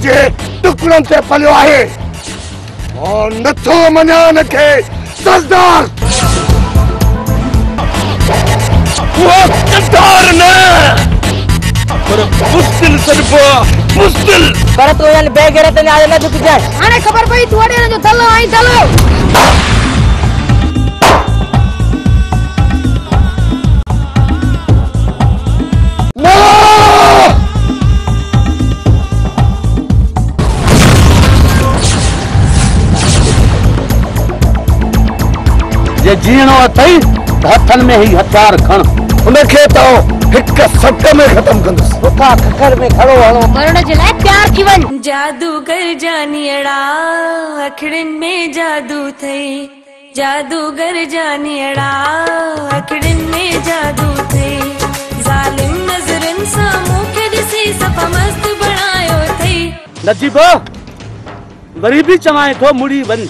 जे टुकड़नि ते पलियो आहे और नथो मञा हिनखे सरदार वो सरदार न पर मुश्किल सिर्फ मुश्किल पर तू इन बेगैरत ने आज न झुक जाए हाणे खबर पई तू अड़े जो थलो आई थलो जे जीणो अथई हथन में ही हथियार खण उनखे तो हिक सट में खत्म कंदस उठा खखर में खड़ो हणो मरण जे लाइ प्यार की वन जादूगर जानियड़ा अखड़न में जादू थई जादूगर जानियड़ा अखड़न में जादू थई जालिम नजरन सा मुखे दिसी सफा मस्त बनायो थई नजीबो वरी भी चवाए थो मुड़ी वन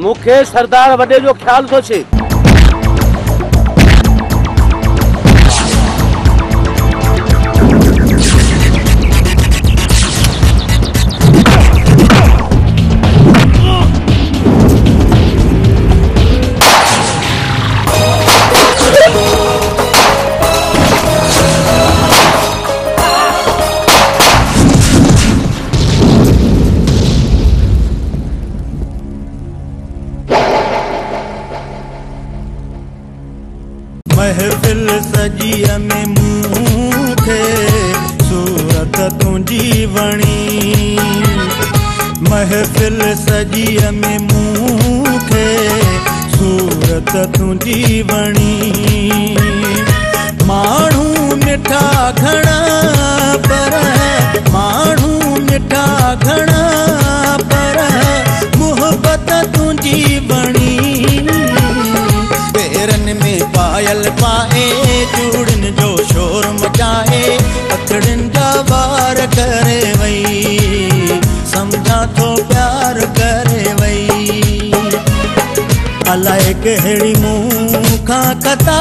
मुखे सरदार वडे जो ख्याल तो छे महफिल सजीअ में मूंखे सूरत तुंहिंजी वणी महफिल सजीअ में मूंखे सूरत तुंहिंजी वणी माण्हू मिठा घणा पर माण्हू मिठा घणा पर मुहबत तुंहिंजी वणी पेरन में पायल पाए चूड़न जो शोर मचाए अखड़न जा वार करे वई समझा तो प्यार करे वई अलाए कहिड़ी मुंह खां कता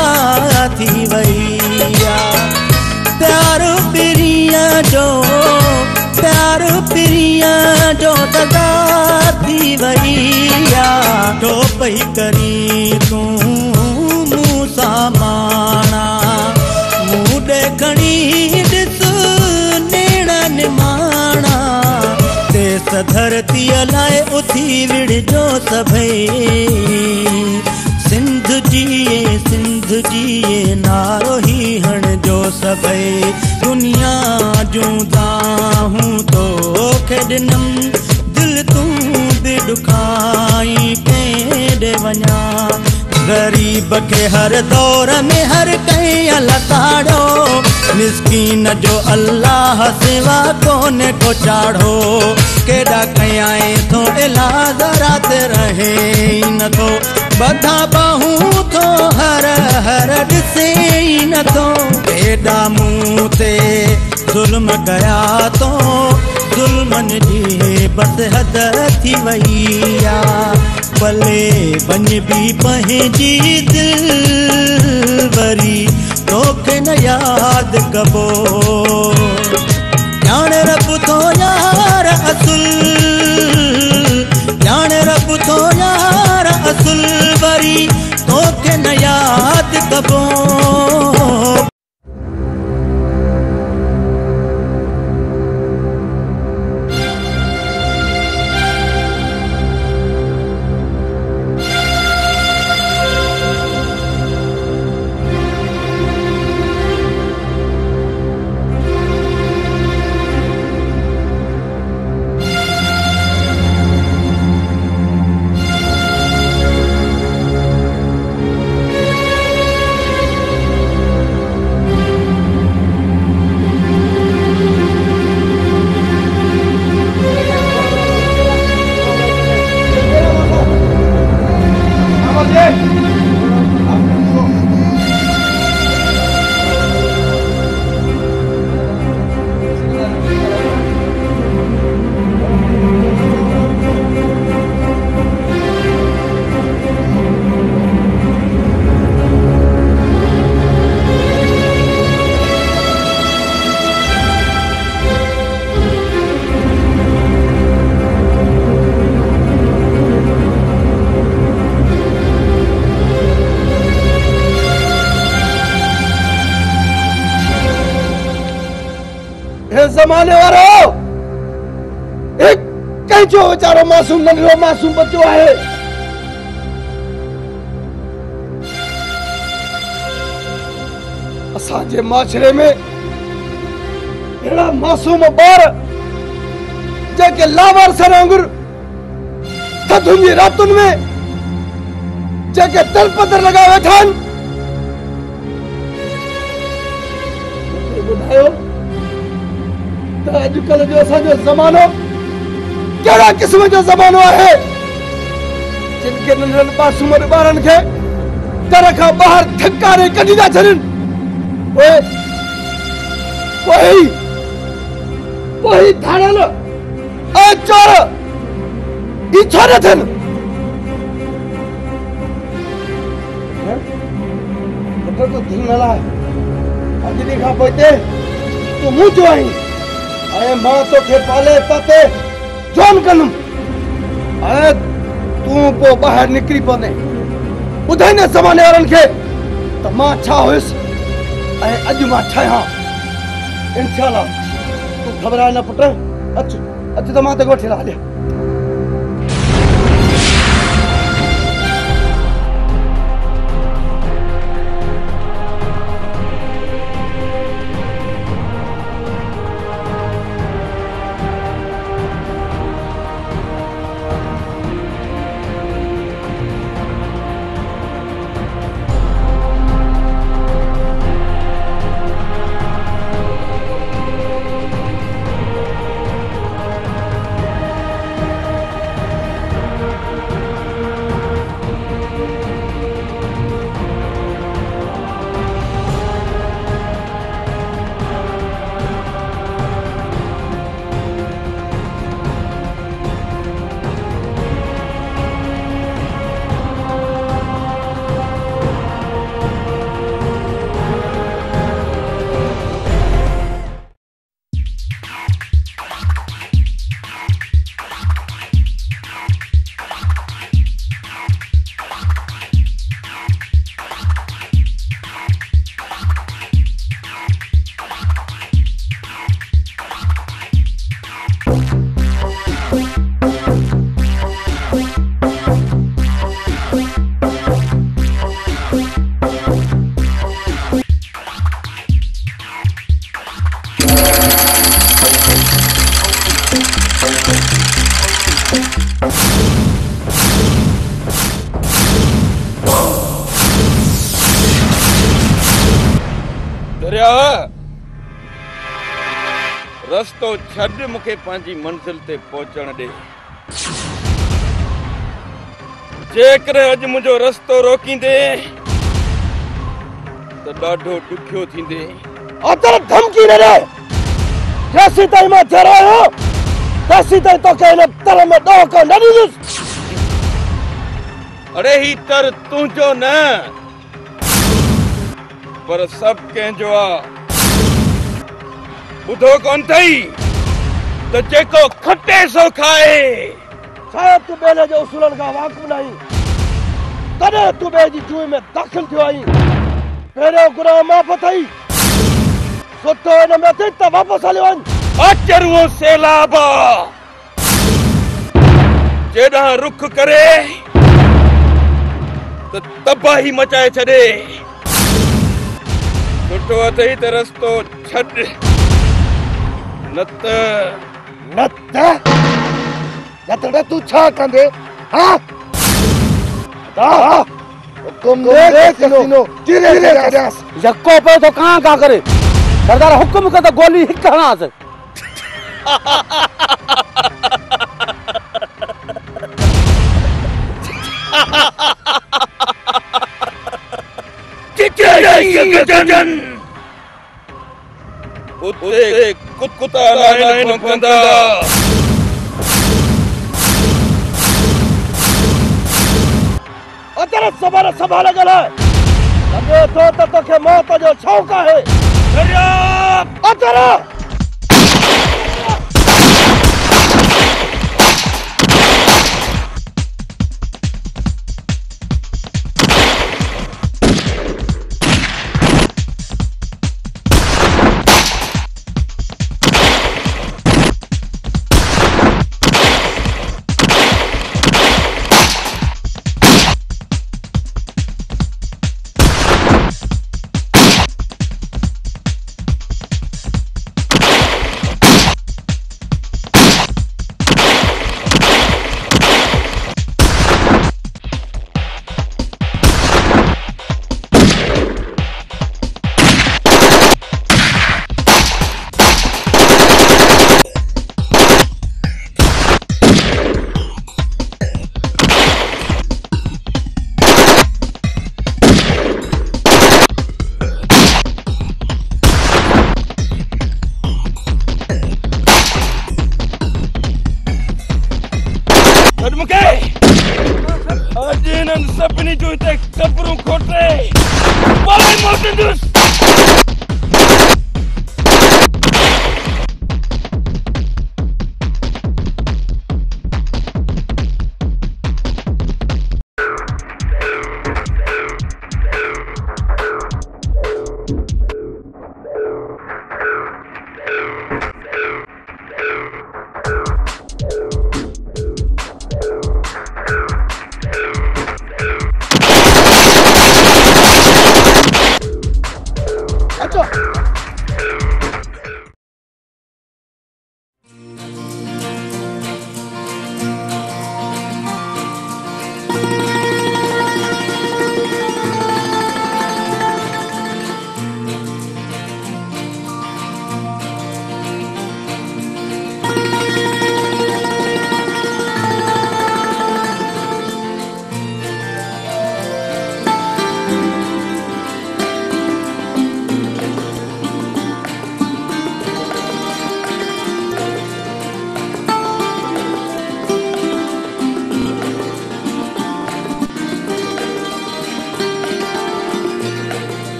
थी वई प्यार पिरिया जो दगा थी वई तो पई करी तूं सामाना मुंह देखणी ॾिस नेड़न माणा देस धरती लाइ उथी विड़जो सभई सिंध जीए नारो ही हणजो सभई दुनिया जूं दाहूं तो खेॾनम दिल तूं बि ॾुखाई केॾे वञा गरीब के हर दौर में हर कहीं लताड़ो मिस्कीन जो अल्लाह सिवा कोने को चाढ़ो केड़ा कयाए तो इलाज रात रहे न तो बधा बाहूं तो हर हर ॾिसे न तो केड़ा मुंह ते जुल्म कया तो जुल्मन जी बस हद थी वई भले बन भी पंहिंजी दिलवरी तोखे न याद कबो ॼाण रब तो यार असुल वरी तोखे न याद कबो ज़माने वारो एक कंहिंजो वीचारो मासूम नंढो मासूम बच्चो आहे। असांजे माशरे में अहिड़ा मासूम ॿार जेके लावारस वांगुर थधुनि जी रातुनि में जेके दर पदर लॻा वेठा आहिनि। ॿुधायो त अॼुकल्ह जो असांजो ज़मानो कहिड़ा क़िस्म जो ज़मानो आहे जिन खे नंढनि मासूम ॿारनि खे घर खां ॿाहिरि धिक्कारे कढी था छॾनि। वही धाड़ल ऐं चोर ई छो न थियनि? पुट तूं दिलि न लाइ। अॼु ॾींहं खां पोइ हिते तूं मूं जो आहीं ऐं मां तोखे पाले पाते जॉन कंदुमि ऐं तूं पोइ ॿाहिरि निकिरी पवंदे। ॿुधाईंदे ज़माने वारनि खे त मां छा हुयुसि ऐं अॼु मां छा आहियां। इंशाअल्लाह तूं घबराए न पुट। अच अच त मां तोखे वठी हलिया। रस्तो छड मुखे पंहिंजी मंजिल ते पहुचण दे। जेकर अज मुझो रस्तो रोकींदे तो ॾाढो ॾुखियो थींदे। अतर धमकी न दे। जैसी ताईं मां चरो आहियां तैसी ताईं तोखे हिन तर में ॾोको न ॾींदुसि। अरे ही तर तुंहिंजो न पर सब कंहिंजो आहे। ॿुधो कोन अथई त जेको खटे सो खाए। शायदि तूं ॿिए जे उसूलनि खां वाक़ुफ़ न आहीं तॾहिं तूं ॿिए जी जूअ में दाख़िल थियो आहीं। पहिरियों गुनाह माफ़ अथई सुठो हिन में अथई त वापसि हलियो वञ। अचरुओ सैलाब जेॾां रुख करे त तबाही मचाए छॾे। सुठो अथई त रस्तो छॾ न त तूं छा कंदे? हाँ हुकुम दे कसिनो धीरे धीरे करियास। यको पे तो कहां का करे सरदार हुकुम का तो गोली हिक हणास। उते कुत्ता लाइन भौंकंदा। अतर सबर संभाल गला लगे तो तोखे मौत जो शौक़ है। अतर छॾ मूंखे अॼु हिननि सभिनी जूं हिते क़बरूं खोटे पाए मोटंदुसि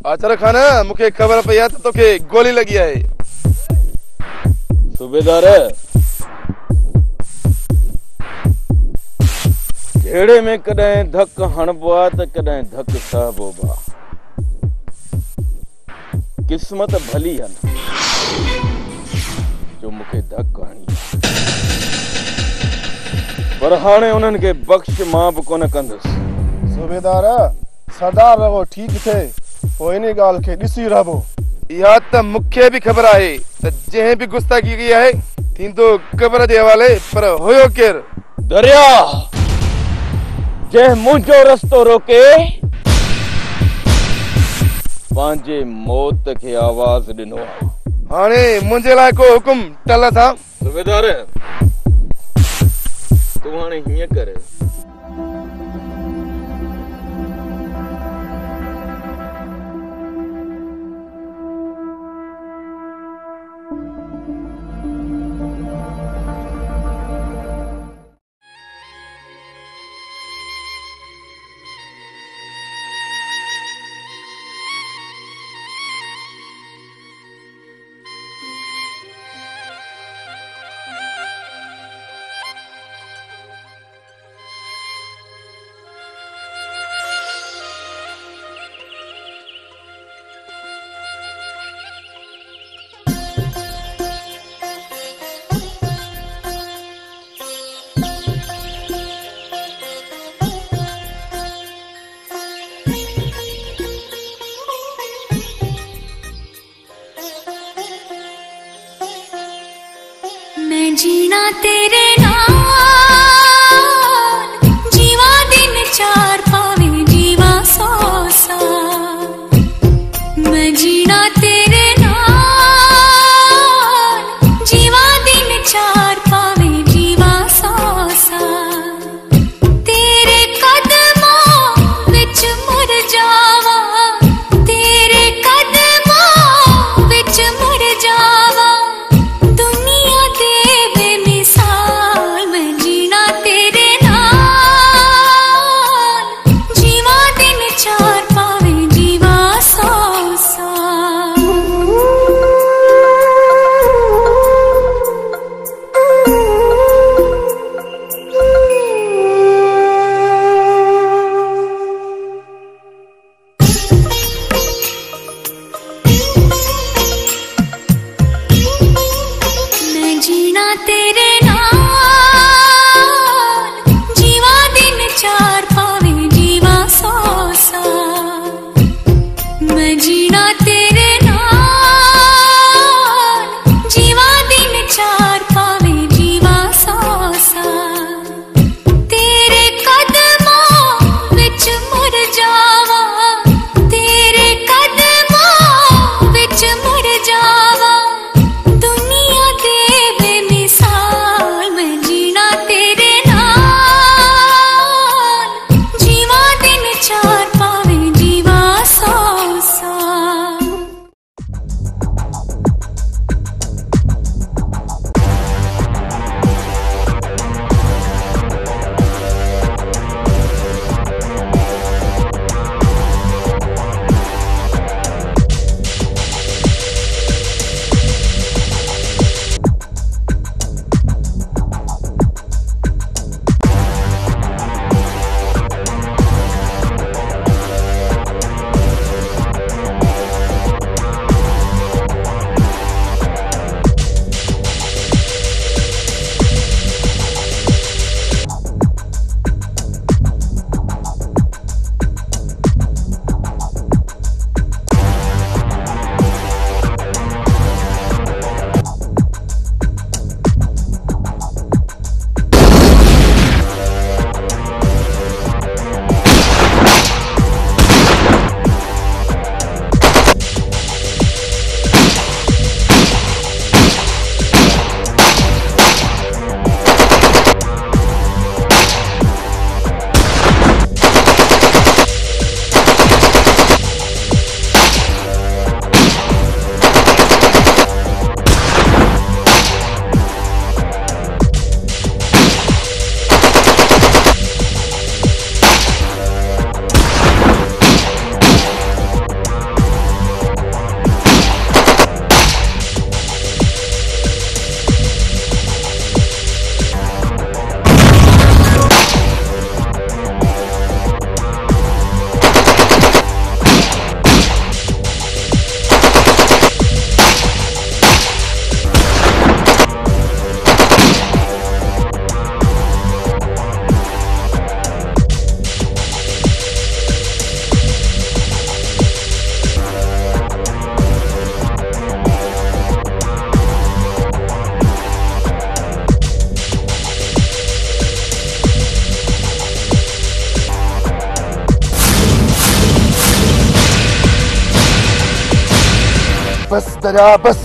आचर खाना मुखे खबर पई है तो के गोली लगी है। सूबेदार घेड़े में कदें धक हणबो आ त कदें धक सहबो बा। किस्मत भली है जो मुखे धक हणी, पर हाणे उन्हनि खे बख्श मां बि कोन कंदुसि। सूबेदार सरदार रहो ठीक थे पोइ इन ॻाल्हि खे ॾिसी रहबो। इहा त मूंखे बि ख़बर आहे त जंहिं बि गुस्ताखी कई आहे थींदो क़बर जे हवाले, पर हुयो केरु? दरिया जंहिं मुंहिंजो रस्तो रोके पंहिंजे मौत खे आवाज़ ॾिनो आहे। हाणे मुंहिंजे लाइ को हुकुम टल था? सूबेदार तूं हाणे हीअं कर, मैं जीना तेरे नाल, जीवा दिन 4 पावे जीवा 100 साल। मैं जीना तेरे नाल, जीवा दिन 4 पावे जीवा 100 साल। तेरे कदमों विच मुर जावा, तेरे कदमों विच मुर जावा, दुनिया दे बेमिसाल। बस दरिया बस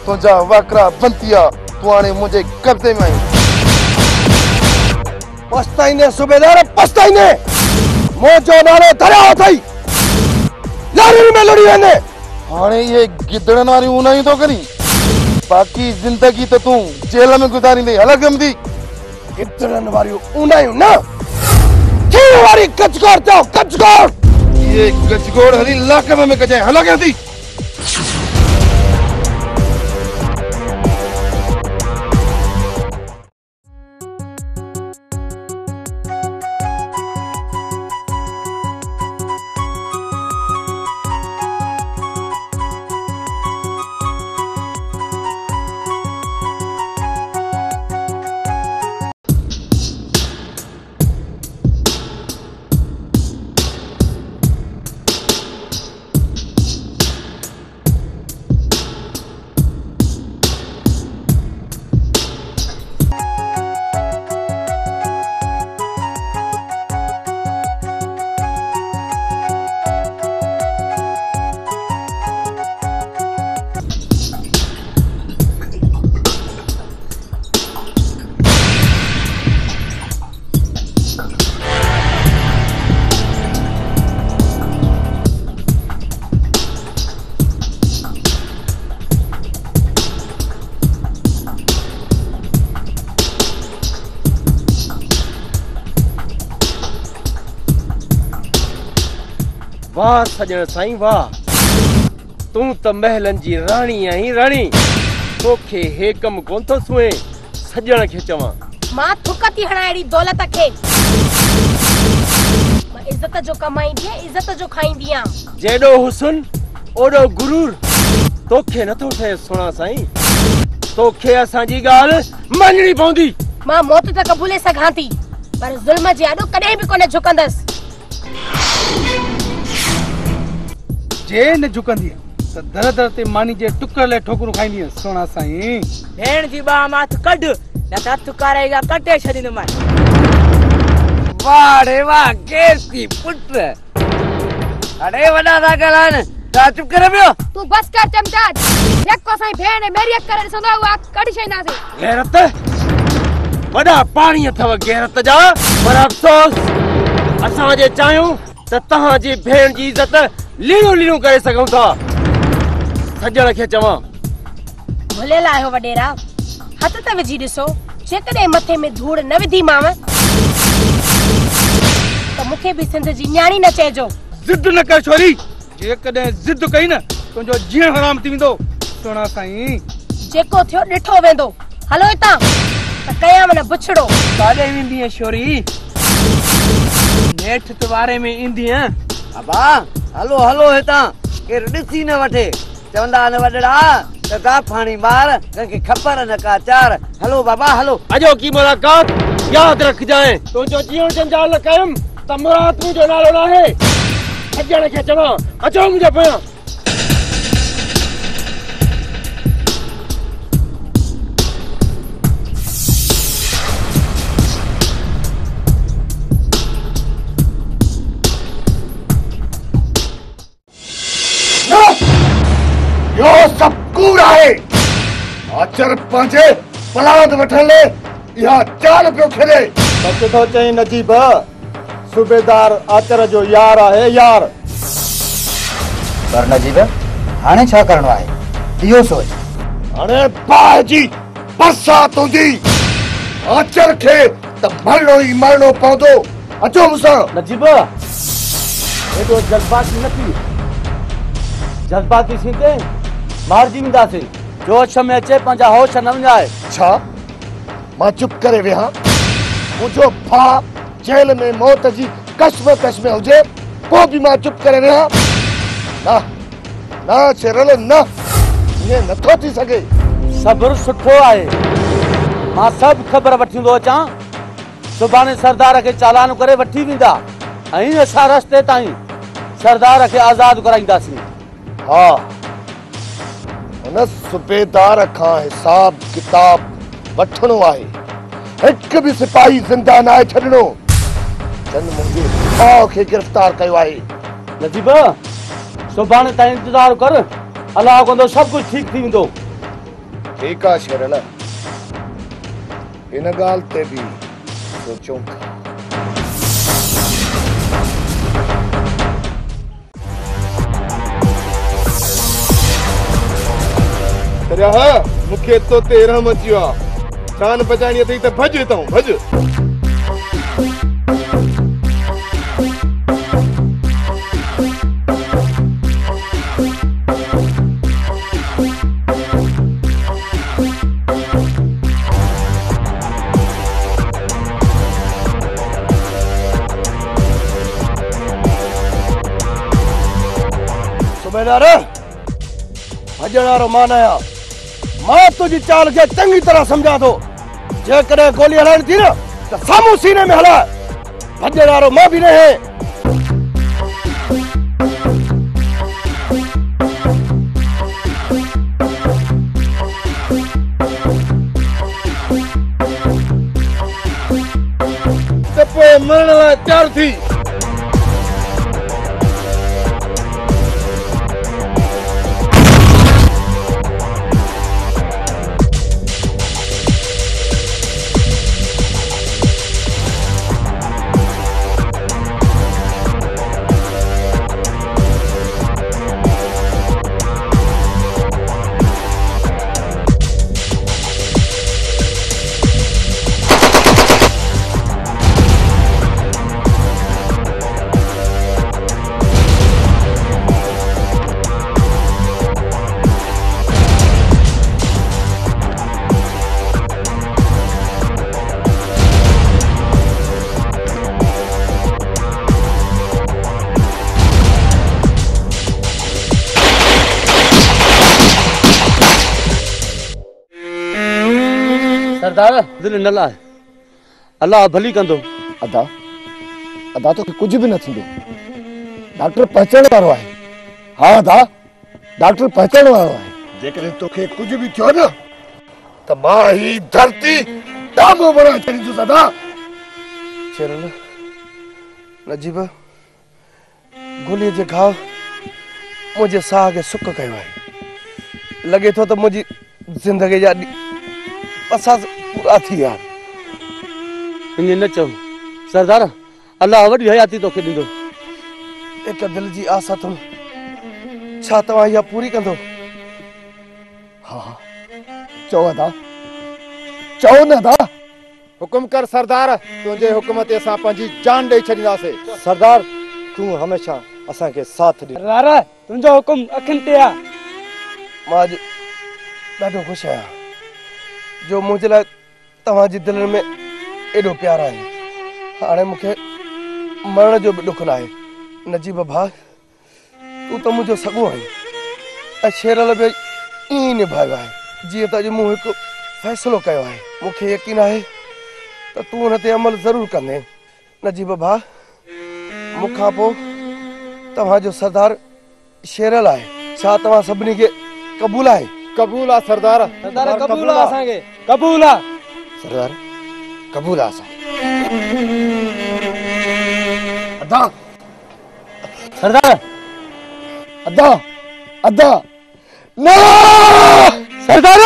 तुझा वाकरा बंतिया तू आने मुझे कब्जे में आई पछताईने सूबेदार पछताईने मोजो नालो दरिया थई लारी में लड़ी वेंदे हाणे ये गिदड़न वारी उनाई तो करी बाकी जिंदगी तो तू जेल में गुजारींदे अलग गमदी गिदड़न वारी उनाई ना थी वारी कचकोर तो कचकोर ये गजगोड़ हली लाके में कजाए हला कहती वाह सजण साईं वाह तू त महलन जी राणी आई राणी तोखे हे कम कोन थो सुए सजण खे चवां मां थुक थी हणा एड़ी दौलत खे मां इज्जत जो कमाईंदी इज्जत जो खाईंदी आ जेडो हुस्न ओडो गुरूर तोखे नथो ठहे सुणा साईं तोखे असां जी ॻाल्हि मञणी पवंदी मां मौत त कबूले सघां थी पर ज़ुल्म जे आॾो कॾहिं बि कोन झुकंदसि जे न झुकंदी त दर दर ते मानी जे टुकर ले ठोकरूं खाईंदी सोना साईं भेण जी बा माथ कढ न त हथ कारेगा कटे छॾींदुमि वाह रे वाह केसी पुट अरे वॾा था ॻाल्हाइनि ता चुप करे पियो तू बस कर चमचाज जेको साईं भेण मेरी करे ॾिसंदो उहा कढी छॾींदासीं गैरत वॾा पाणी अथव गैरत जा पर अफ़सोस असां जे चाहियूं त तव्हां जी भेण जी इज़त लीणो लीणो करे सघूं था सजण खे चवां भुले लायो वडेरा हथ त विझी ॾिसो जेकॾहिं मथे में धूड़ न विधी माव त मूंखे बि सिंध जी न्याणी न चइजो जिद न कर छोरी जेकॾहिं जिद कई न तुंहिंजो जीअण हराम थी वेंदो सोना साईं जेको थियो ॾिठो वेंदो हलो हितां त कयां न बुछड़ो काॾे वेंदी आहे छोरी नेठ तवारे में ईंदी आहे अबा हलो हलो हितां केरु ॾिसी न वठे चवंदा न वॾड़ा त का फाणी मार कंहिंखे ख़बर न का चार हलो बाबा हलो अजो की मुलाकात यादि रखजांइ तुंहिंजो जीअण जंजाल कयुमि त मुराद मुंहिंजो नालो न आहे सजण खे चवां अचो मुंहिंजे पोयां यो सब कूड़ा है आचर पंहिंजे पलाद वठण ले इहा चाल पियो खेले सच तो चई नजीब सूबेदार आचर जो यार आहे यार पर नजीब हाणे छा करणो आहे इहो सोच हाणे बाहि जी बरसात हूंदी आचर खे त मरणो ई मरणो पवंदो अचो मूंसां नजीब एॾो जज़्बाती न थी जज़्बाती थींदे मारजी वेंदासीं जोश में अचे पंहिंजा होश न विञाए छा मां चुप करे वेहां मुंहिंजो भाउ जेल में मौत जी कश्मकश में हुजे पोइ बि मां चुप करे वेहां न न शेरल न ईअं नथो थी सघे सब्र सुठो आहे मां सभु ख़बर वठींदो अचां सुभाणे सरदार खे चालान करे वठी वेंदा ऐं असां रस्ते ताईं सरदार खे आज़ादु कराईंदासीं हा हुन सूबेदार खां हिसाब किताब वठणो आहे हिकु बि सिपाही ज़िंदा न आहे छॾणो जन मुंहिंजे भाउ खे गिरफ़्तार कयो आहे नजीब सुभाणे ताईं इंतज़ार कर अल्लाह कंदो सब कुछ ठीक थी वेंदो। ठीक आहे शेरल, इन ॻाल्हि ते बि सोचूं था। मूंखे तो ते रहम अची वियो आहे। जान बचाइणी अथई त भॼ हितां भॼ। सुबेदार भॼण वारो मां न आहियां। मां तुंहिंजी चाल खे चङी तरह सम्झां थो। जेकॾहिं गोली हलाइणी थी न त साम्हूं सीने में हलाए। भॼण वारो मां बि न आहियां। त पोइ मरण लाइ तयारु थी। सरदार दिल न लाए, अल्लाह भली कंदो। अदा अदा तो कुछ भी न थींदो। डॉक्टर पहचान वारो आहे। हाँ अदा, डॉक्टर पहचान वारो आहे। जेकॾहिं तोखे कुछ भी थियो न त मां ही धरती डाबो बणाए छॾींदुसि। अदा शेरल, नजीब गोलीअ जे घाव मुंहिंजे साह खे सुक कयो आहे। लॻे थो त मुंहिंजी ज़िंदगी जा असां पूरा थी विया। ईअं न चओ सरदार, अल्लाह वॾी हयाती तोखे ॾींदो। हिक दिल जी आस अथमि, छा तव्हां इहा पूरी कंदो? हाँ चओ अदा, चओ न अदा। हुकुम कर सरदार, तुंहिंजे हुकुम ते असां पंहिंजी जान ॾेई छॾींदासीं। सरदार तूं हमेशा असांखे साथ ॾे। सरदार तुंहिंजो हुकुम अखियुनि ते आहे। मां अॼु ॾाढो ख़ुशि आहियां जो मुंहिंजे लाइ तव्हांजी दिलि में एॾो प्यार आहे। हाणे मूंखे मरण जो बि ॾुख न आहे। नजीब भाउ, तूं त मुंहिंजो सॻो आहीं ऐं शेरल बि ईअं ई निभायो आहे जीअं त अॼु मूं हिकु फ़ैसिलो कयो आहे। मूंखे यकीन आहे त तूं हुन ते अमल ज़रूरु कंदे। नजीब भाउ, मूंखां पोइ तव्हांजो सरदार शेरल आहे। छा तव्हां सभिनी खे क़बूल आहे? कबूल आहे सरदार। सरदार क़बूल आहे असांखे, क़बूल आहे सरदार, कबूल आहे असांखे। अदा सरदार, अदा अदा न सरदार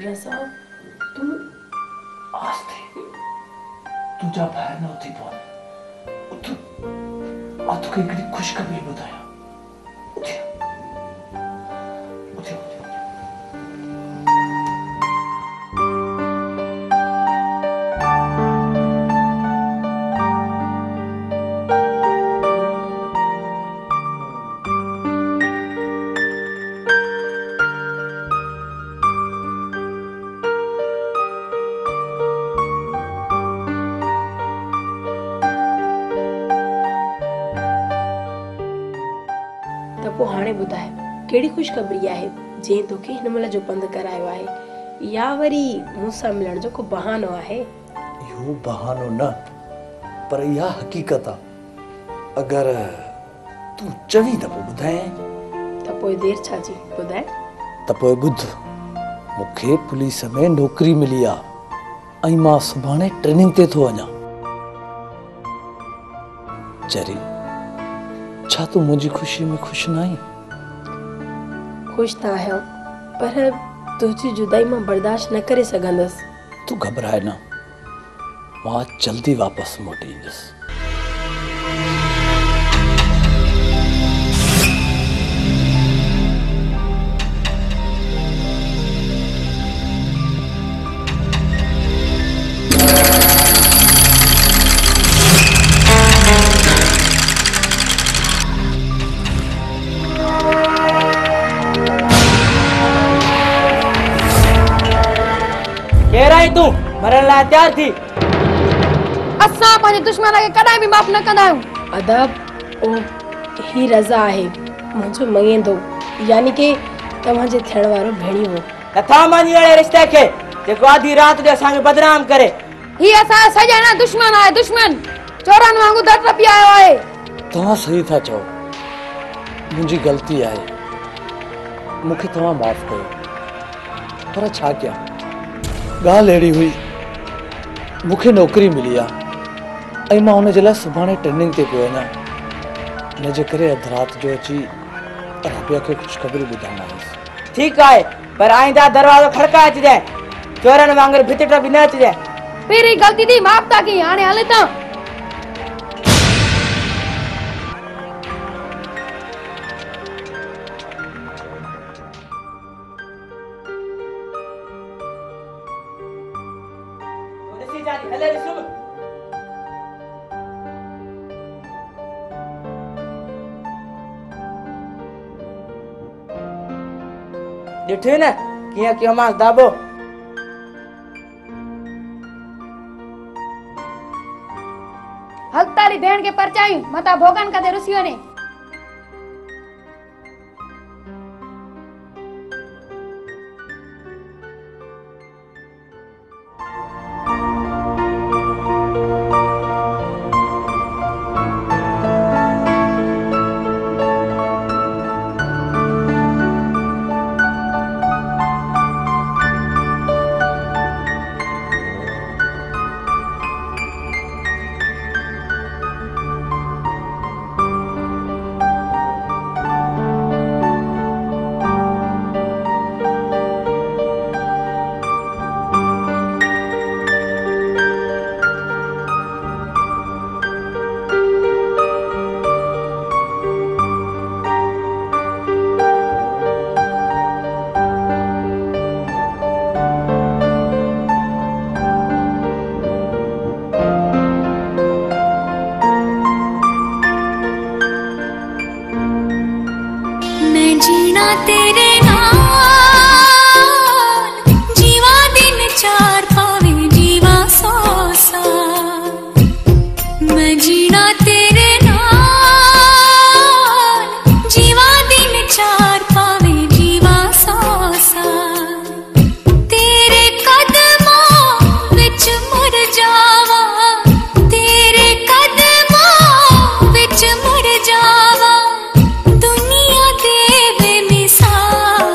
रज़ा तू आस्ते तुझा बाहर न उथी पवन उठ आ तो हिकिड़ी खुशखबरी ॿुधायां उथी उथी हाणे ॿुधाए कहिड़ी ख़ुशख़बरी आहे जंहिं तोखे हिन महिल जो पंधु करायो आहे या वरी मूंसां मिलण जो को बहानो आहे? इहो बहानो न पर इहा हक़ीक़त आहे। अगरि तूं चवीं त पोइ ॿुधाए त पोइ देरि छा जी ॿुधाए त पोइ ॿुध मूंखे पुलिस में नौकरी मिली आहे ऐं मां सुभाणे ट्रेनिंग ते थो वञा। चरी छा तूं मुंहिंजी ख़ुशी में ख़ुशि न आहीं? ख़ुशि त आहियां पर तुंहिंजी जुदाई मां बर्दाश्त न करे सघंदसि। तूं घबराए न मां जल्दी वापसि मोटी ईंदुसि। तू मरण लाइ तैयार थी। असां पंहिंजे दुश्मन खे कॾहिं बि माफ़ न कंदा आहियूं। अदब ओ ही रज़ा आहे मुंहिंजो मङेंदो यानी कि तव्हांजे थियण वारो भेणियो हो। नथा मञी अहिड़े रिश्ते खे जेको आधी राति जो असांखे बदनाम करे। ही असां सॼा न दुश्मन आहे दुश्मन चोरनि वांगुरु दर टपी आयो आहे। तव्हां सही था चओ मुंहिंजी ग़लती आहे मूंखे तव्हां माफ़ कयो पर छा कयां ॻाल्हि अहिड़ी हुई मूंखे नौकरी मिली आहे ऐं मां हुन जे लाइ सुभाणे ट्रेनिंग ते पियो वञा हिन जे करे अधु राति जो अची राबिया खे ख़ुशख़बरी ॿुधाइणु आयुसि। ठीकु आहे पर आईंदा दरवाज़ो खड़काए अचिजांइ चोरनि वांगुरु भित टपी न अचिजांइ। पहिरीं ग़लती थी माफ़ था कई हाणे हले था। ॾिठे न कीअं कयो मांसि दाबो। हल तारी भेण खे परचायूं मता भोगन कदे रुसी वञे। तेरे नाल जीवा दिन चार पावे जीवा 100 साल मैं जीना तेरे नाल जीवा दिन चार पावे जीवा 100 साल तेरे कदमों विच मुर जावा तेरे कदमों विच मुर जावा दुनिया दे बेमिसाल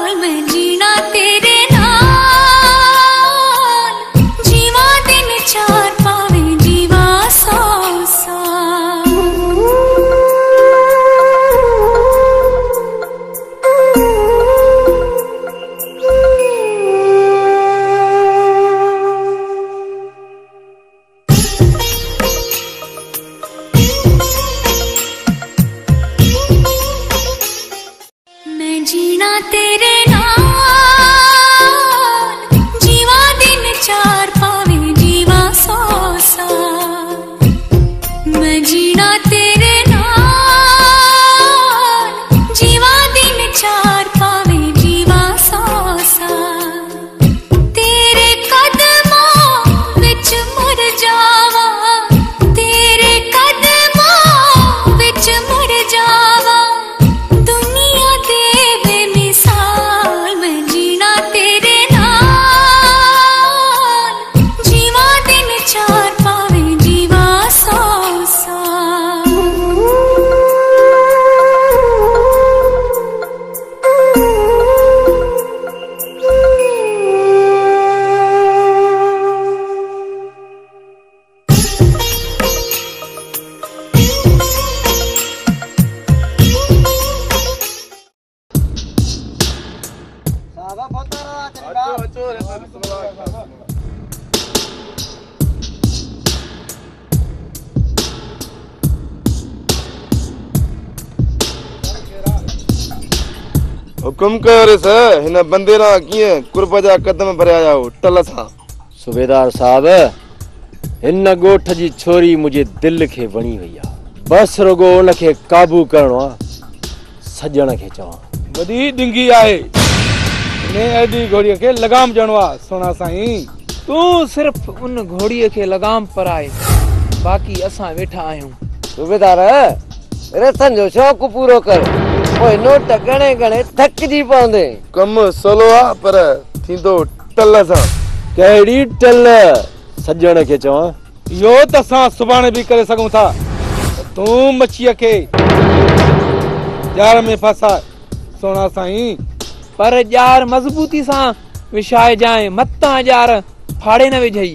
जीना तेरे नाल जीवा दिन चार पावे जीवा 100 साल मैं जीना तेरे नाल जीवा दिन चार पावे जीवा 100 साल तेरे कदमों विच मुर जावा तेरे कदमों विच मुर जावा दुनिया दे बेमिसाल मैं जीना तेरे नाल जीवा दिन चार पावे जीवा 100 साल हुकुम कयो रे हिन बंदेरा कीअं कुर्ब जा कदम भरिया आया हो टल सां सूबेदार साहब हिन ॻोठ जी छोरी मुंहिंजे दिल खे वणी वई आहे बस रुगो उनखे काबू करणो आहे सजण खे चवां वॾी डिंगी आहे ने एडी घोड़ीअ खे लगाम ॾियणो आहे सोना साईं तूं सिर्फ उन घोड़ीअ खे लगाम पराए बाक़ी असां वेठा आहियूं सूबेदार रसन जो शौक़ पूरो कर ओए नोट गणे गणे थकजी पवंदे कम सवलो आहे पर थींदो टल सां कहिड़ी टल सजण खे चवां इहो त असां सुभाणे बि करे सघूं था तूं मच्छीअ खे जार में फसाए सोना साईं पर जार मज़बूती सां विछाए जाए मतां जार फाड़े न विझई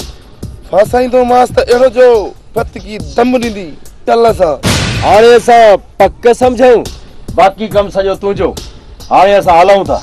फसाईंदो मास त अहिड़ो जो पत की दम ॾींदी टल सां हाणे असां पक सम्झूं बाक़ी कम सॼो तुंहिंजो हाणे असां हलूं था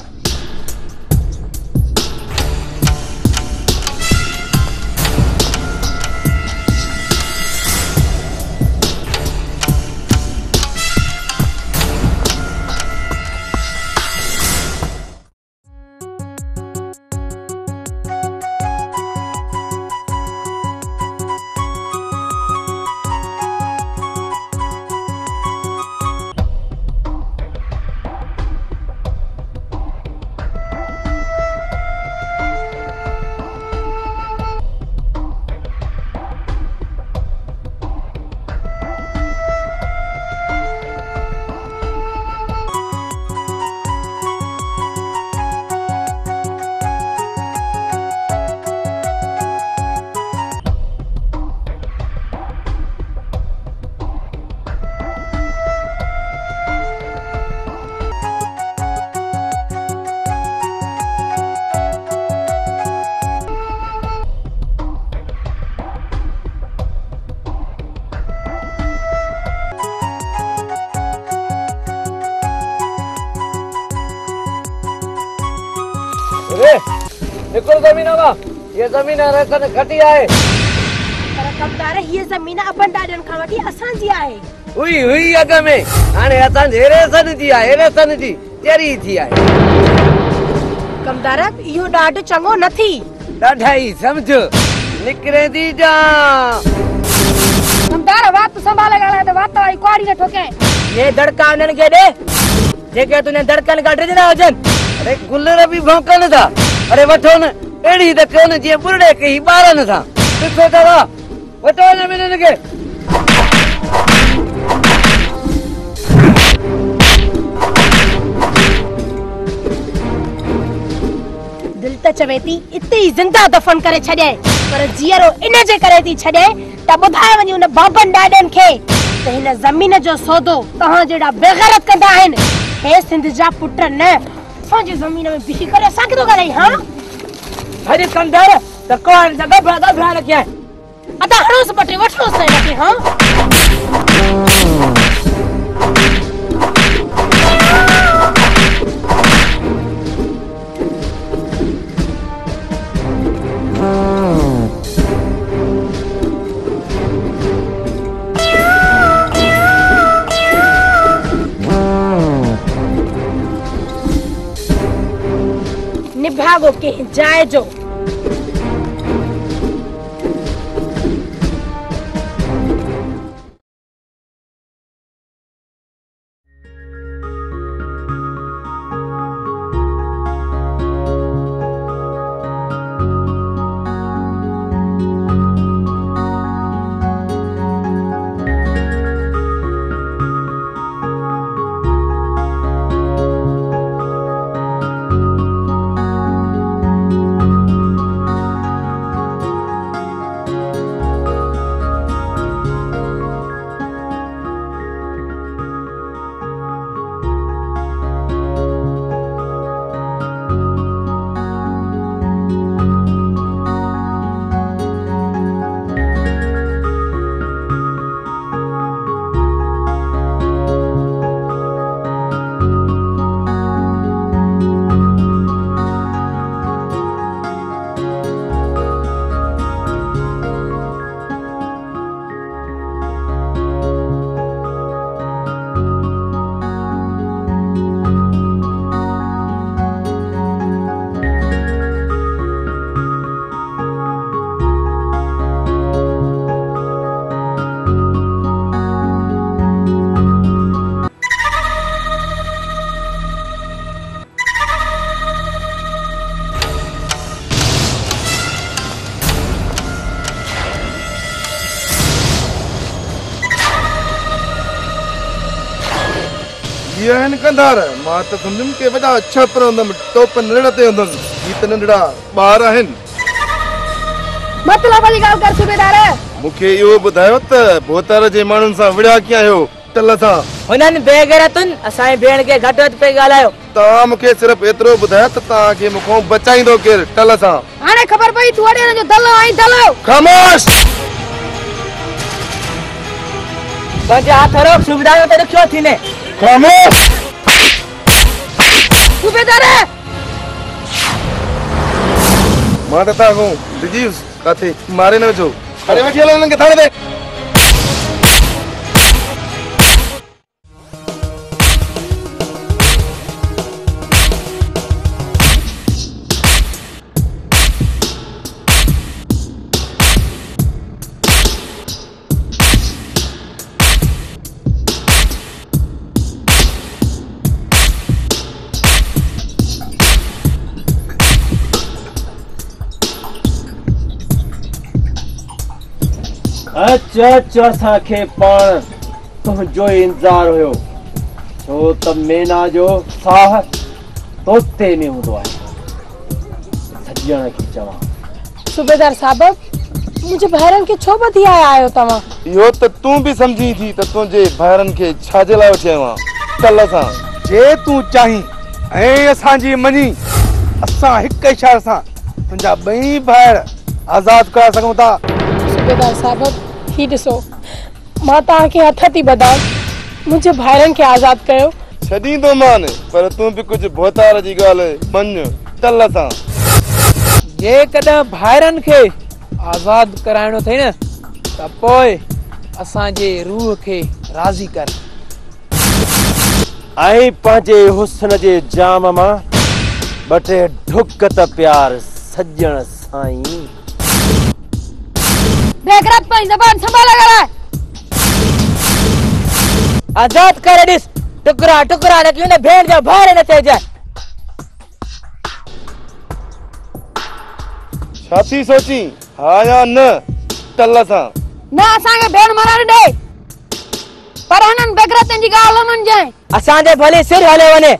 निकुल जमीन होगा ये जमीन रसन खटी आहे पर कमदार ये जमीन अपन ॾाॾनि खां वठी असां जी आहे हुई हुई अॻ में हाणे असां जे रसन जी आहे रसन जी चरी थी आहे कमदार इहो ॾाढो चङो न थी ॾाढा ई समझ निकरे दी जा कमदार बात संभाले ॻाल्हाए त बात आई कुआड़ी न ठोके ये दड़का उन्हनि खे ॾे जेके तुंहिंजे दड़कनि खां ड्रिजंदा हुजनि अरे गुलर भी भौंकन था अरे वठो न एड़ी त कोन जीअं बुरड़े कई ॿारनि सां ॾिसो त वठो न मिलनि खे दिल त चवे थी इते ई जिंदा दफन करे छॾे पर जीअरो इन जे करे थी छॾे त ॿुधाए वञी उन बाबनि ॾाॾनि खे त हिन ज़मीन जो सौदो तव्हां जहिड़ा बेग़ैरत कंदा आहिनि हे सिंध जा पुट न असांजी ज़मीन में बिही करे असांखे थो ॻाल्हाई हा अरे कंदर त कोन जगह भड़ा रखिया अदा हणोस पटे वठोस न हिनखे हा निभागो के जाए जो। यहन कंदार मां त समझम के वडा अच्छा पर हुंदम टोप नड़ते हुंदम ई त नंढड़ा ॿार आहिनि। मतलब वाली ॻाल्हि कर सूबेदार। मूंखे इहो ॿुधायो त भोतार जे माण्हुनि सां विड़िया कीअं आहियो टल सां? हुननि बेगैरतुनि असांजी भेण खे घटि वधि पे ॻाल्हायो। तव्हां मूंखे सिर्फ़ एतिरो ॿुधायो त तव्हांखे मूंखां बचाईंदो केरु टल सां? हाणे ख़बर पई तू अड़े जो दलो आई दलो। ख़ामोश। पंहिंजे हथ रोक सूबेदार ते ॾुखियो थीने। ख़ामोश। सूबेदार मां त तव्हां खां डिॼी काथे मारे न वेठो। अरे वठी हलो हिननि खे थाणे ते। अच्छा असांखे पाण तुंहिंजो इंतज़ार हुयो छो त मेना जो साह तोते में हूंदो आहे। सॼण खे चवां सूबेदार साहब मुंहिंजे भाइरनि खे छो ॿधी आयो तव्हां? इहो त तूं बि सम्झी थी त तुंहिंजे भाइरनि खे छाजे लाइ वठी आयो आहियां टल सां? जे तूं चाहीं ऐं असांजी मञी असां हिक इशारे सां तुंहिंजा ॿई भाइर आज़ाद कराए सघूं था। सूबेदार साहब ही ॾिसो मां तव्हांखे हथ थी ॿधां मुंहिंजे भाइरनि खे आज़ाद कयो। छॾींदो मान पर तूं बि कुझु भोतार जी ॻाल्हि मञ टल सां। जेकॾहिं भाइरनि खे आज़ाद कराइणो अथई न त पोइ असांजे रूह खे राज़ी कर ऐं पंहिंजे हुस्न जे जाम मां ॿ टे ढुक त प्यार सॼण साईं। बेगरत पे जबान संभाल कर। आजाद कर ॾिस टुकड़ा टुकड़ा न कि भेड़ जो भारे न थे जाए। छाती सोची हाँ या न टल सां? न असांखे भेड़ मारण दे पर हुननि बेगरतनि जी ॻाल्हि न मञजाए। असांजे भले सिर हले वञे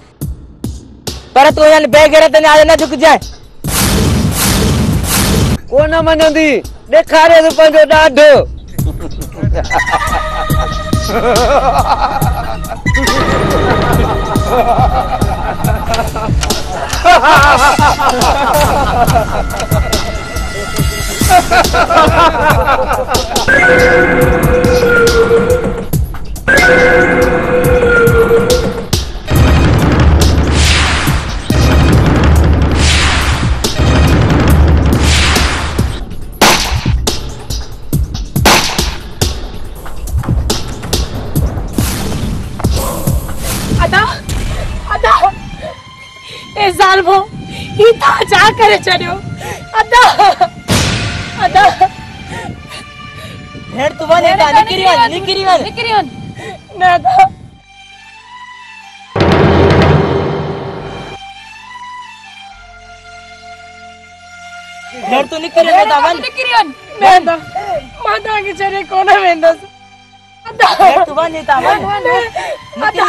पर तूं हिननि बेगरतनि आगे न झुकजाए। कोन मञंदी ॾेखारे तूं पंहिंजो ॾाढो। ही था जा करे छड़ियो अदा अदा भेड़ तू वने का निकरी वन ना अदा भेड़ तू निकरी वन माता के छड़े कोने वेंदस अदा भेड़ तू वने ता वन अदा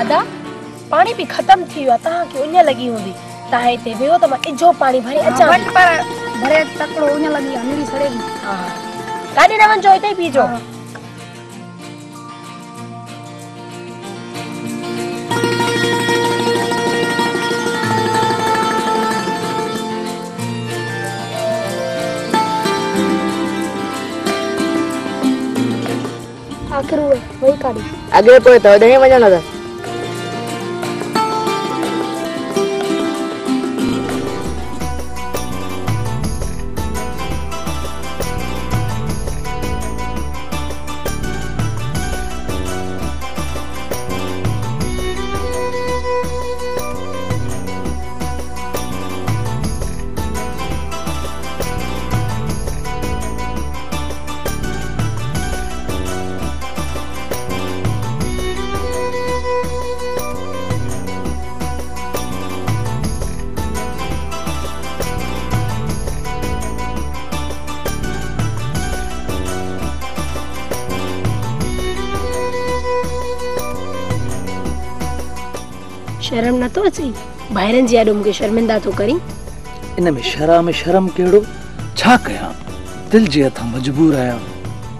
अदा पानी भी खत्म थी वियो तहां के उन लगी हुंदी तहां इते वियो त मां इजो पानी भरे अचा पर भरे तकड़ो उन लगी अनरी सड़ेगी हां काडी न वंजो इते पीजो आखिर वही काडी आगे पोए तो दही वजन था शर्म न तो अची भाइरन जी आडो मूंखे शर्मिंदा तो करी इन में शर्म केड़ो छा कया दिल जे हथा मजबूर आया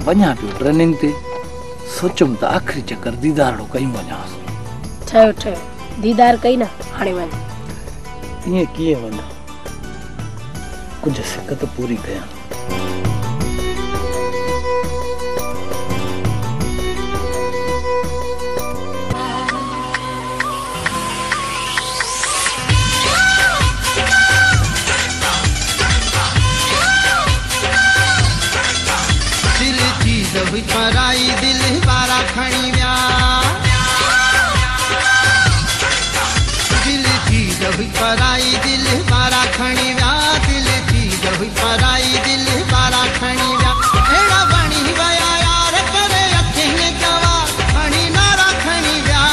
वञा पियो ट्रेनिंग ते सोचम त आखिरी चक्कर दीदारो कई वञा ठयो दीदार कई ना हाणे वञ ये किए वञा कुछ सिक तो पूरी कया पराई दिल बारा खणी व्या दिल थी जब पराई दिल बारा खणी व्या दिल थी जब पराई दिल बारा खणी व्या एड़ा बणी वया यार करे अखिन जवा बणी नारा खणी व्या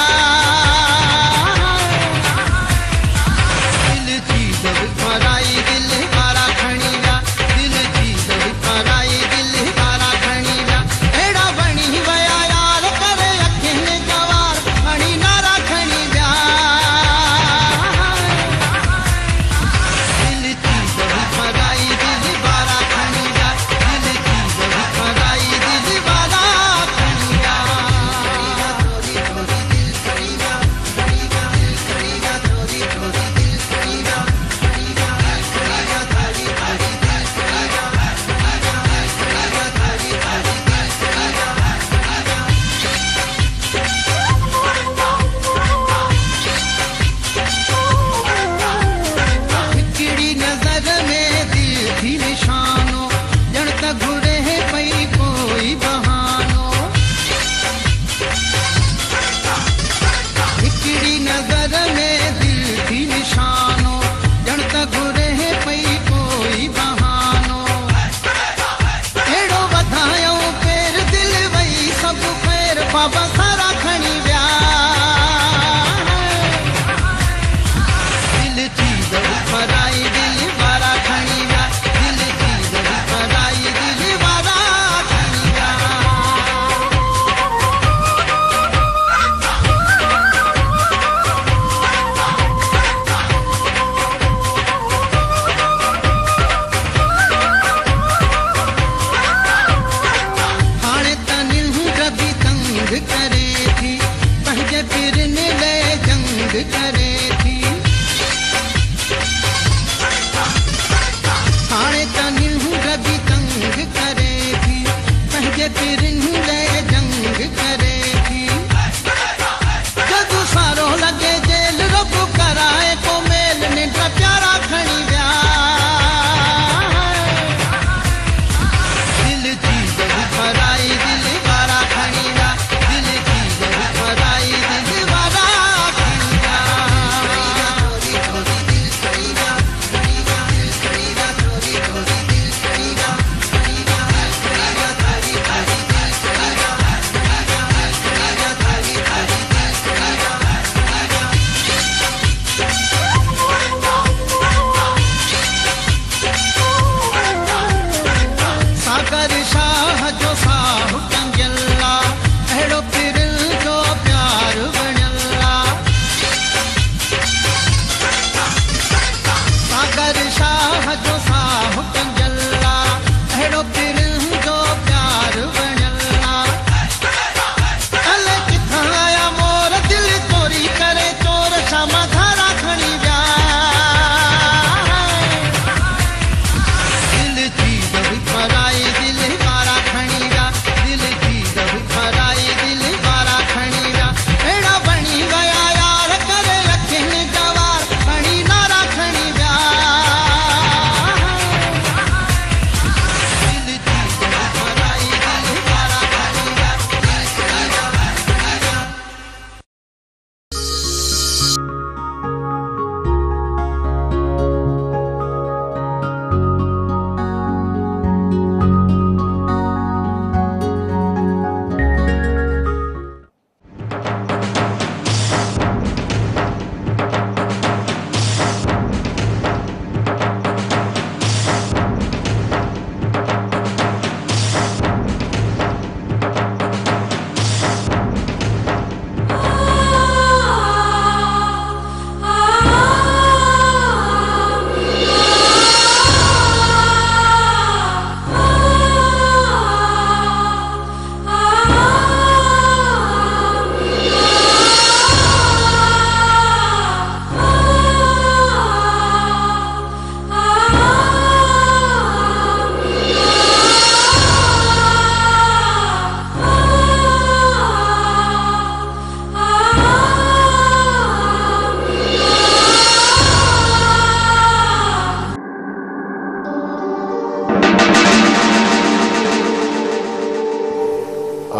दिल थी जब पराई दिल बारा खणी व्या दिल थी जब पराई दिल बारा खणी व्या दिल थी जब पराई दिल बारा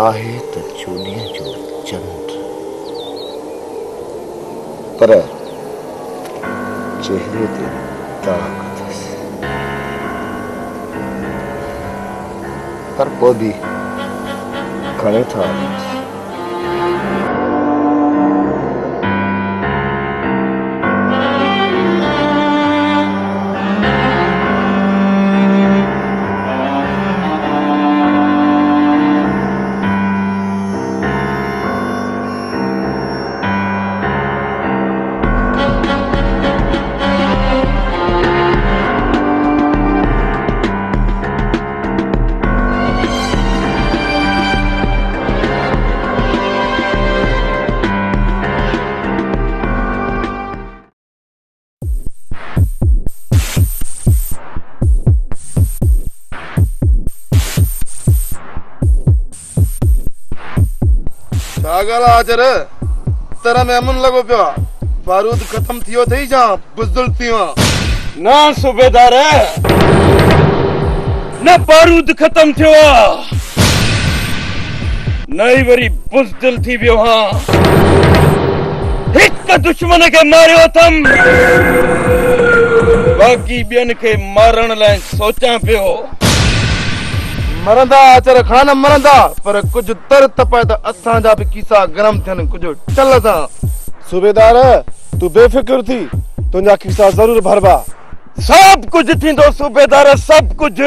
आहे त चोॾीअ जो चंड, पर चेहरे ते दाग अथसि, पर पोइ बि खणे था हलूं। पागल आचर तरह में अमन लगो पियो बारूद खत्म थियो थई जा बुज़दिल थियो ना सूबेदार न बारूद खत्म थियो नई वरी बुज़दिल थी वियो हां हिक दुश्मन के मारियो थम बाकी ॿियनि खे मारण लाइ सोचां पियो मरंदा आचर खान मरंदा पर कुछ तर तपाए त असां जा भी कीसा गरम थियन कुछ टल सा सूबेदार तू बेफिक्र थी तुंजा कीसा जरूर भरबा सब कुछ थींदो सूबेदार सब कुछ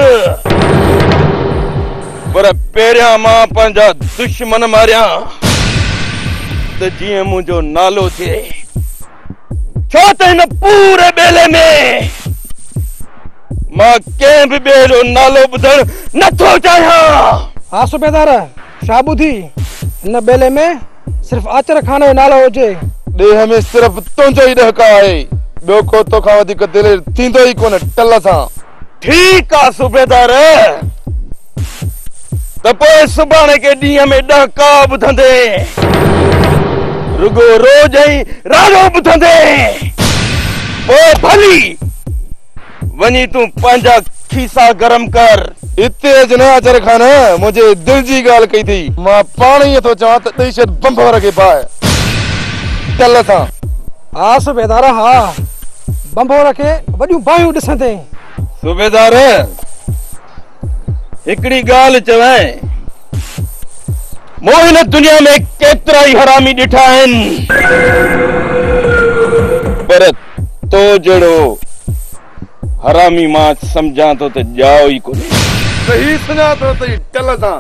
पर पहिरियां मां पंहिंजा दुश्मन मारियां त जीअं मुंहिंजो नालो थिए छो त हिन पूरे बेले में मां कंहिं बि ॿिए जो नालो ॿुधण नथो चाहियां। हाँ सूबेदार शाबू थी हिन बेले में सिर्फ आचर खान जो नालो हुजे ॾेह में सिर्फ तुंहिंजो ई ॾहका आहे ॿियो को तोखां वधीक दिलि थींदो ई कोन टल सां ठीक आहे सूबेदार त पोइ सुभाणे के ॾींहं में ॾहका ॿुधंदे रुगो रोज ई राड़ो ॿुधंदे पोइ भली वनी तू पंहिंजा खीसा गरम कर इते जना आचर खान मुझे दिल जी गाल कही थी मां पाण ही तो चवां त ॾेई छॾ बंब रखे पाए टल सां हाँ सूबेदार हाँ बंबो रखे वॾियूं बाहियूं ॾिसंदे सूबेदार हिकड़ी गाल चवां मूं हिन दुनिया में केतिरा ई हरामी ॾिठा आहिनि पर तो जहिड़ो हरामी मां समझां तो ते जाओ ही कोने सही सुना तो तई टल सां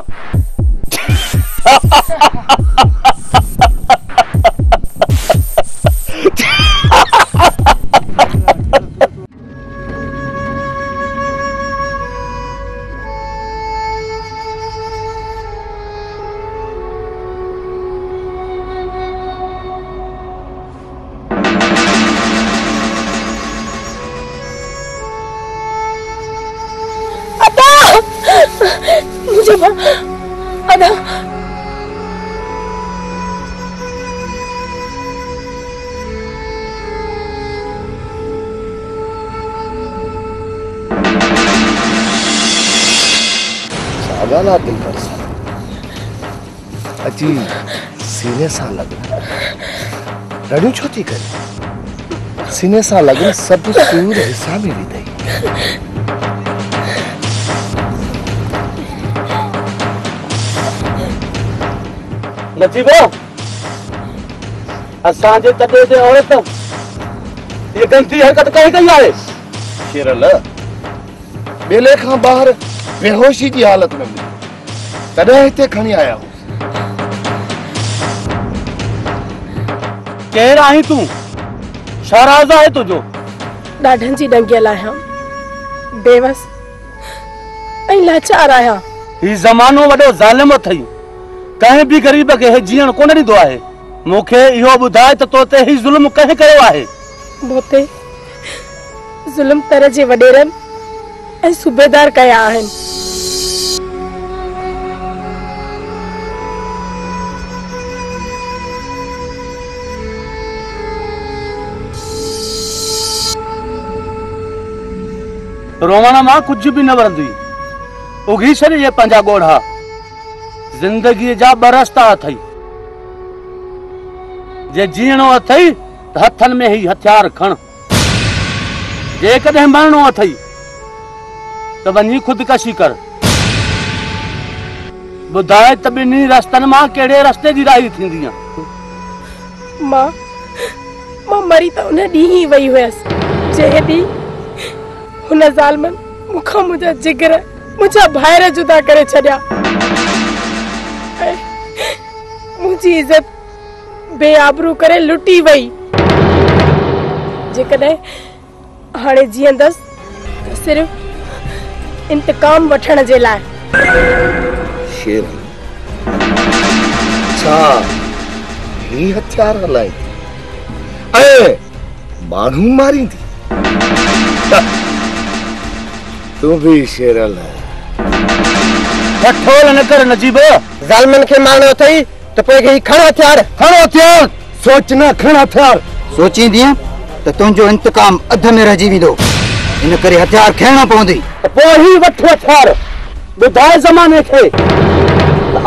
मुझे अदा सागाना दिल कर अची सीने सा लगन रड़ियूं छो थी करे सीने सा लगन सब सूर हिसाब में विधई नजीबो असांजे तॾे ते औरत ये गंदी हरकत कई गई आहे शेरल बेले खां बाहर बेहोशी की हालत में मिली तॾहिं हिते खणी आया हो केर आहीं तूं छा राज़ आहे तुंहिंजो ॾाढनि जी ॾंगियल आहियां बेवस ऐं लाचार आहियां ही ज़मानो वॾो ज़ालिम अथई कंहिं बि गरीब खे जीअण कोन ॾींदो आहे मूंखे इहो ॿुधाए त तो ते ही ज़ुल्म कंहिं कयो आहे बोते ज़ुल्म तर जे वॾेरनि ऐं सूबेदार कया आहिनि रोवण मां कुझु बि न वरंदी उगी छॾ ये पंहिंजा ॻोढ़ा जिंदगी जा ब रस्ता अथई। जे जीणो अथई त हथन में ही हथियार खण, जे कदे मरणो अथई त वञी खुदकशी कर। बुधाए त बिन्ही रस्तन मां केड़े रस्ते जी राही थींदी। मां मरी त उन डी ही वई हुयस जे डी हुन ज़ालमन मुखा मुझा जिगर मुझा भाईर जुदा करे छड्या। मुझी इज्जत बेआबरू करे लुटी वई। जे कदे हाणे जींदस त सिर्फ इंतकाम वठण जे लाइ। शेर छा ही हथियार हलाई ए मानू मारी थी। तू भी शेर है। ठोल न कर नजीब, ज़ालमन के मारनो थई तो पे ही खण हथियार। सोचना खण हथियार। सोची दिए तो तुझो इंतकाम अध में रही विदो, इन करे हथियार खणना पवंदी। पो ही वठ हथियार। बुधाए ज़माने खे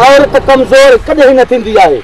औरत कमजोर कदे ही न थींदी आहे।